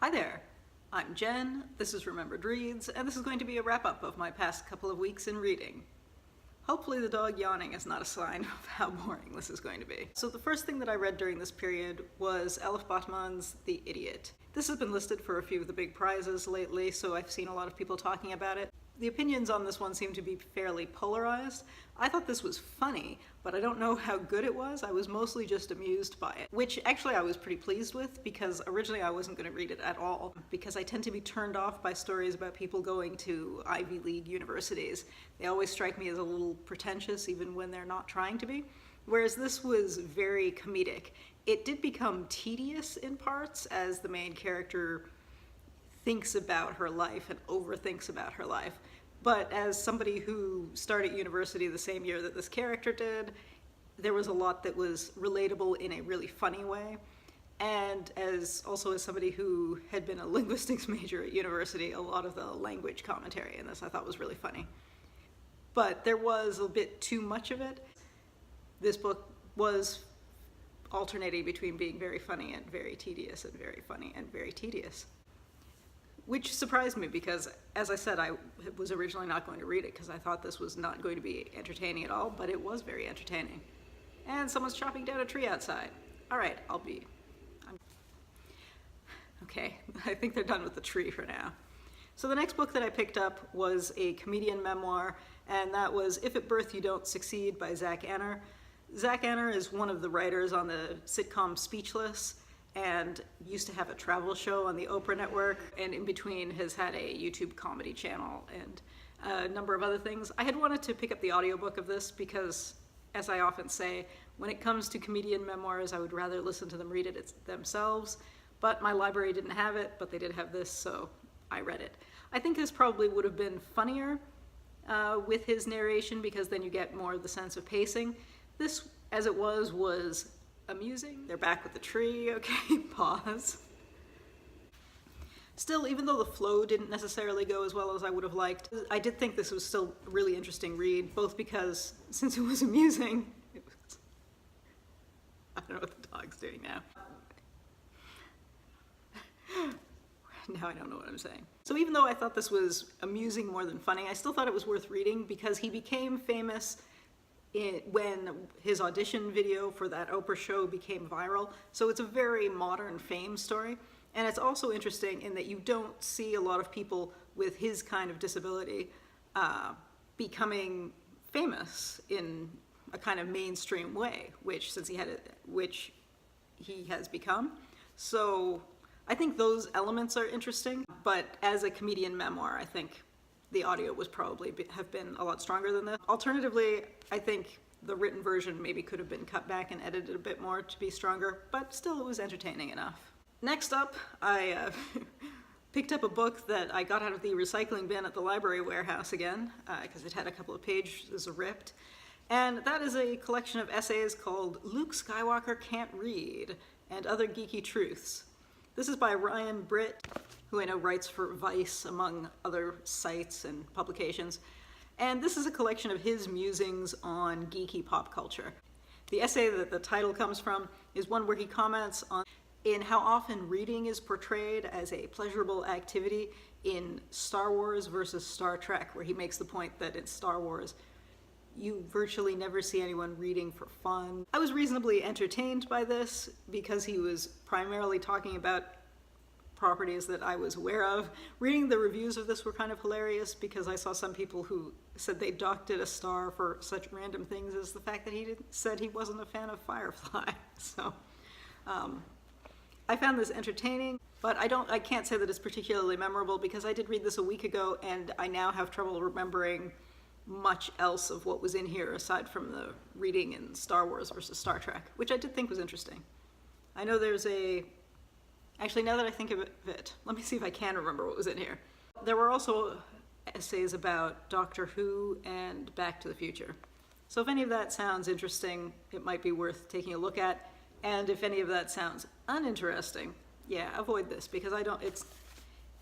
Hi there, I'm Jen, this is Remembered Reads, and this is going to be a wrap-up of my past couple of weeks in reading. Hopefully the dog yawning is not a sign of how boring this is going to be. So the first thing that I read during this period was Elif Batuman's The Idiot. This has been listed for a few of the big prizes lately, so I've seen a lot of people talking about it. The opinions on this one seem to be fairly polarized. I thought this was funny, but I don't know how good it was. I was mostly just amused by it, which actually I was pretty pleased with because originally I wasn't going to read it at all because I tend to be turned off by stories about people going to Ivy League universities. They always strike me as a little pretentious even when they're not trying to be, whereas this was very comedic. It did become tedious in parts as the main character thinks about her life and overthinks about her life. But as somebody who started university the same year that this character did, there was a lot that was relatable in a really funny way. And also as somebody who had been a linguistics major at university, a lot of the language commentary in this I thought was really funny. But there was a bit too much of it. This book was alternating between being very funny and very tedious and very funny and very tedious. Which surprised me because, as I said, I was originally not going to read it because I thought this was not going to be entertaining at all, but it was very entertaining. And someone's chopping down a tree outside. All right, okay, I think they're done with the tree for now. So the next book that I picked up was a comedian memoir, and that was If at Birth You Don't Succeed by Zach Anner. Zach Anner is one of the writers on the sitcom Speechless, and used to have a travel show on the Oprah network, and in between has had a YouTube comedy channel and a number of other things. I had wanted to pick up the audiobook of this because, as I often say, when it comes to comedian memoirs, I would rather listen to them read it themselves, but my library didn't have it, but they did have this, so I read it. I think this probably would have been funnier with his narration because then you get more of the sense of pacing. This, as it was amusing. They're back with the tree, okay, pause. Still, even though the flow didn't necessarily go as well as I would have liked, I did think this was still a really interesting read, both because, since it was amusing, I don't know what the dog's doing now. Now I don't know what I'm saying. So even though I thought this was amusing more than funny, I still thought it was worth reading because he became famous when his audition video for that Oprah show became viral. So it's a very modern fame story. And it's also interesting in that you don't see a lot of people with his kind of disability becoming famous in a kind of mainstream way, which he has become. So I think those elements are interesting, but as a comedian memoir, I think the audio was probably have been a lot stronger than this. Alternatively, I think the written version maybe could have been cut back and edited a bit more to be stronger, but still it was entertaining enough. Next up, I picked up a book that I got out of the recycling bin at the library warehouse again, because it had a couple of pages ripped. And that is a collection of essays called Luke Skywalker Can't Read and Other Geeky Truths. This is by Britt, who I know writes for Vice, among other sites and publications. And this is a collection of his musings on geeky pop culture. The essay that the title comes from is one where he comments on how often reading is portrayed as a pleasurable activity in Star Wars versus Star Trek, where he makes the point that in Star Wars, you virtually never see anyone reading for fun. I was reasonably entertained by this because he was primarily talking about properties that I was aware of. Reading the reviews of this were kind of hilarious because I saw some people who said they docked it a star for such random things as the fact that he said he wasn't a fan of Firefly. So I found this entertaining, but I can't say that it's particularly memorable because I did read this a week ago and I now have trouble remembering much else of what was in here aside from the reading in Star Wars versus Star Trek, which I did think was interesting. I know there's actually, now that I think of it, let me see if I can remember what was in here. There were also essays about Doctor Who and Back to the Future. So if any of that sounds interesting, it might be worth taking a look at. And if any of that sounds uninteresting, yeah, avoid this because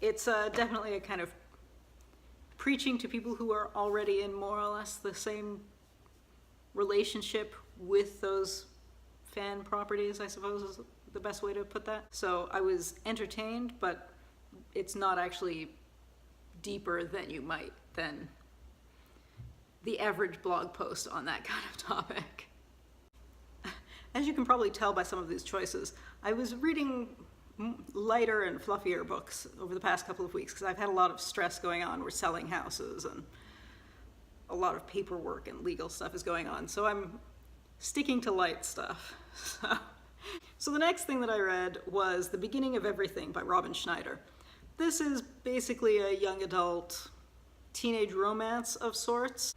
it's definitely a kind of preaching to people who are already in more or less the same relationship with those fan properties, I suppose is the best way to put that. So I was entertained, but it's not actually deeper than the average blog post on that kind of topic. As you can probably tell by some of these choices, I was reading lighter and fluffier books over the past couple of weeks because I've had a lot of stress going on. We're selling houses and a lot of paperwork and legal stuff is going on. So I'm sticking to light stuff. So the next thing that I read was The Beginning of Everything by Robyn Schneider. This is basically a young adult teenage romance of sorts,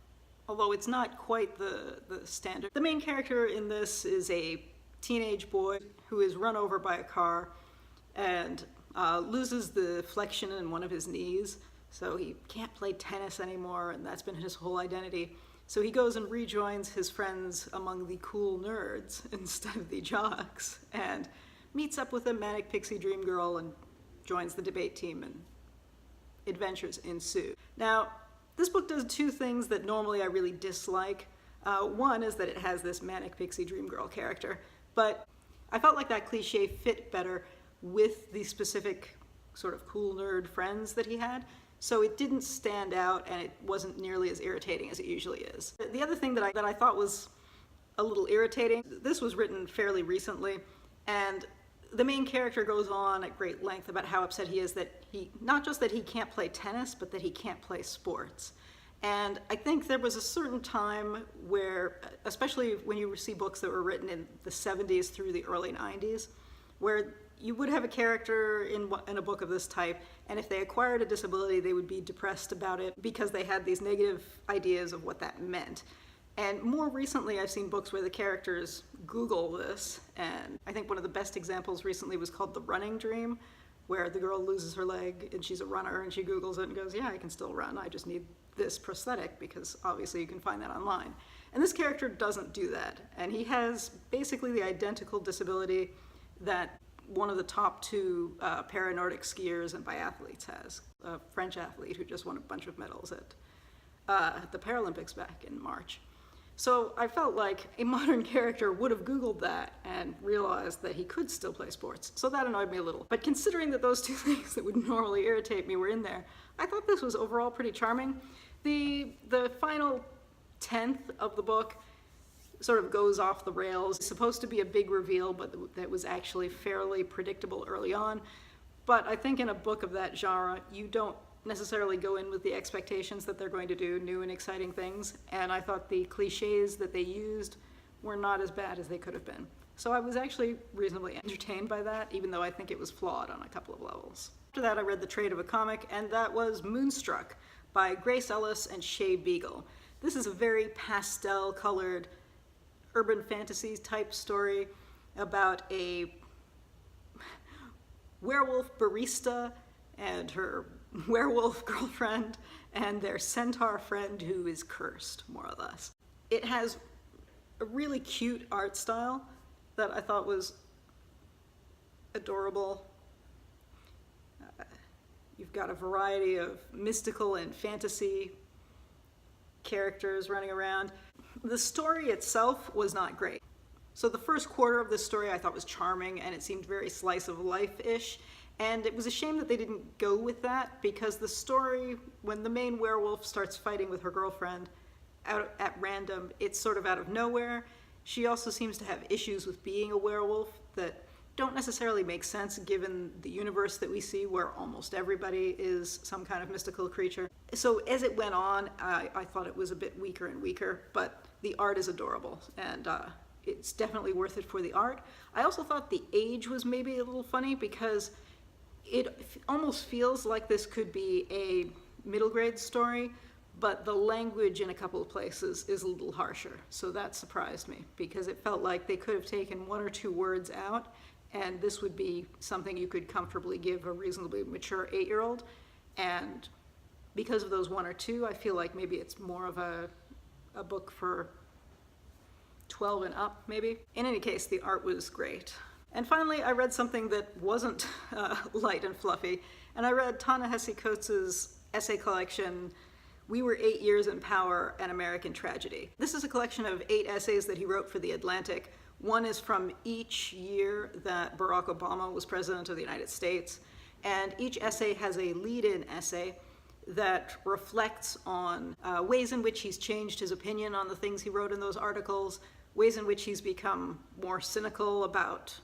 although it's not quite the standard. The main character in this is a teenage boy who is run over by a car and loses the flexion in one of his knees, so he can't play tennis anymore, and that's been his whole identity. So he goes and rejoins his friends among the cool nerds instead of the jocks, and meets up with a manic pixie dream girl and joins the debate team, and adventures ensue. Now, this book does two things that normally I really dislike. One is that it has this manic pixie dream girl character, but I felt like that cliche fit better with the specific sort of cool nerd friends that he had. So it didn't stand out, and it wasn't nearly as irritating as it usually is. The other thing that I thought was a little irritating, this was written fairly recently, and the main character goes on at great length about how upset he is that not just that he can't play tennis, but that he can't play sports. And I think there was a certain time where, especially when you see books that were written in the 70s through the early 90s, where you would have a character in a book of this type, and if they acquired a disability, they would be depressed about it because they had these negative ideas of what that meant. And more recently, I've seen books where the characters Google this, and I think one of the best examples recently was called The Running Dream, where the girl loses her leg and she's a runner and she Googles it and goes, yeah, I can still run, I just need this prosthetic, because obviously you can find that online. And this character doesn't do that, and he has basically the identical disability that one of the top two para-Nordic skiers and biathletes has, a French athlete who just won a bunch of medals at the Paralympics back in March. So I felt like a modern character would have Googled that and realized that he could still play sports. So that annoyed me a little. But considering that those two things that would normally irritate me were in there, I thought this was overall pretty charming. The final 10th of the book sort of goes off the rails. It's supposed to be a big reveal, but that was actually fairly predictable early on. But I think in a book of that genre, you don't necessarily go in with the expectations that they're going to do new and exciting things, and I thought the cliches that they used were not as bad as they could have been. So I was actually reasonably entertained by that, even though I think it was flawed on a couple of levels. After that, I read The Trade of a Comic, and that was Moonstruck by Grace Ellis and Shae Beagle. This is a very pastel-colored urban fantasy type story about a werewolf barista and her werewolf girlfriend and their centaur friend who is cursed, more or less. It has a really cute art style that I thought was adorable. You've got a variety of mystical and fantasy characters running around. The story itself was not great. So the first quarter of this story I thought was charming, and it seemed very slice of life-ish. And it was a shame that they didn't go with that, because the story, when the main werewolf starts fighting with her girlfriend at random, it's sort of out of nowhere. She also seems to have issues with being a werewolf that don't necessarily make sense given the universe that we see, where almost everybody is some kind of mystical creature. So as it went on, I thought it was a bit weaker and weaker, but the art is adorable, and it's definitely worth it for the art. I also thought the age was maybe a little funny, because it almost feels like this could be a middle grade story, but the language in a couple of places is a little harsher. So that surprised me, because it felt like they could have taken one or two words out, and this would be something you could comfortably give a reasonably mature 8-year-old. And because of those one or two, I feel like maybe it's more of a book for 12 and up, maybe. In any case, the art was great. And finally, I read something that wasn't light and fluffy, and I read Ta-Nehisi Coates's essay collection, We Were 8 Years in Power, An American Tragedy. This is a collection of 8 essays that he wrote for The Atlantic, One is from each year that Barack Obama was president of the United States, and each essay has a lead-in essay that reflects on ways in which he's changed his opinion on the things he wrote in those articles, ways in which he's become more cynical about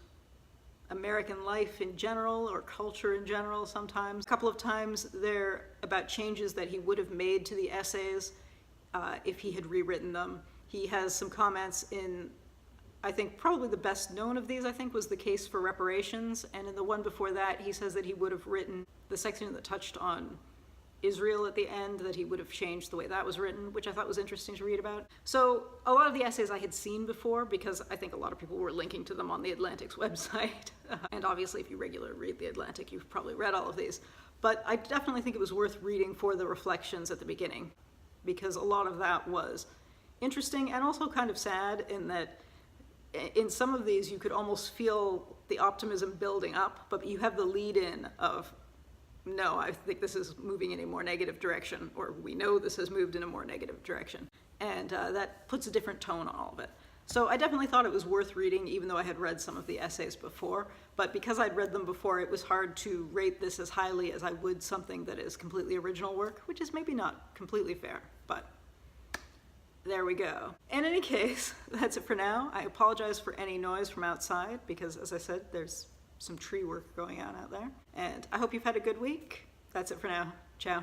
American life in general or culture in general sometimes. A couple of times they're about changes that he would have made to the essays if he had rewritten them. He has some comments in, I think probably the best known of these, I think, was the case for reparations. And in the one before that, he says that he would have written the section that touched on Israel at the end, that he would have changed the way that was written, which I thought was interesting to read about. So a lot of the essays I had seen before, because I think a lot of people were linking to them on the Atlantic's website. And obviously, if you regularly read the Atlantic, you've probably read all of these. But I definitely think it was worth reading for the reflections at the beginning, because a lot of that was interesting and also kind of sad in that in some of these you could almost feel the optimism building up, but you have the lead-in of, no, I think this is moving in a more negative direction, or we know this has moved in a more negative direction. And that puts a different tone on all of it. So I definitely thought it was worth reading, even though I had read some of the essays before. But because I'd read them before, it was hard to rate this as highly as I would something that is completely original work, which is maybe not completely fair, but there we go. In any case, that's it for now. I apologize for any noise from outside, because as I said, there's some tree work going on out there. And I hope you've had a good week. That's it for now. Ciao.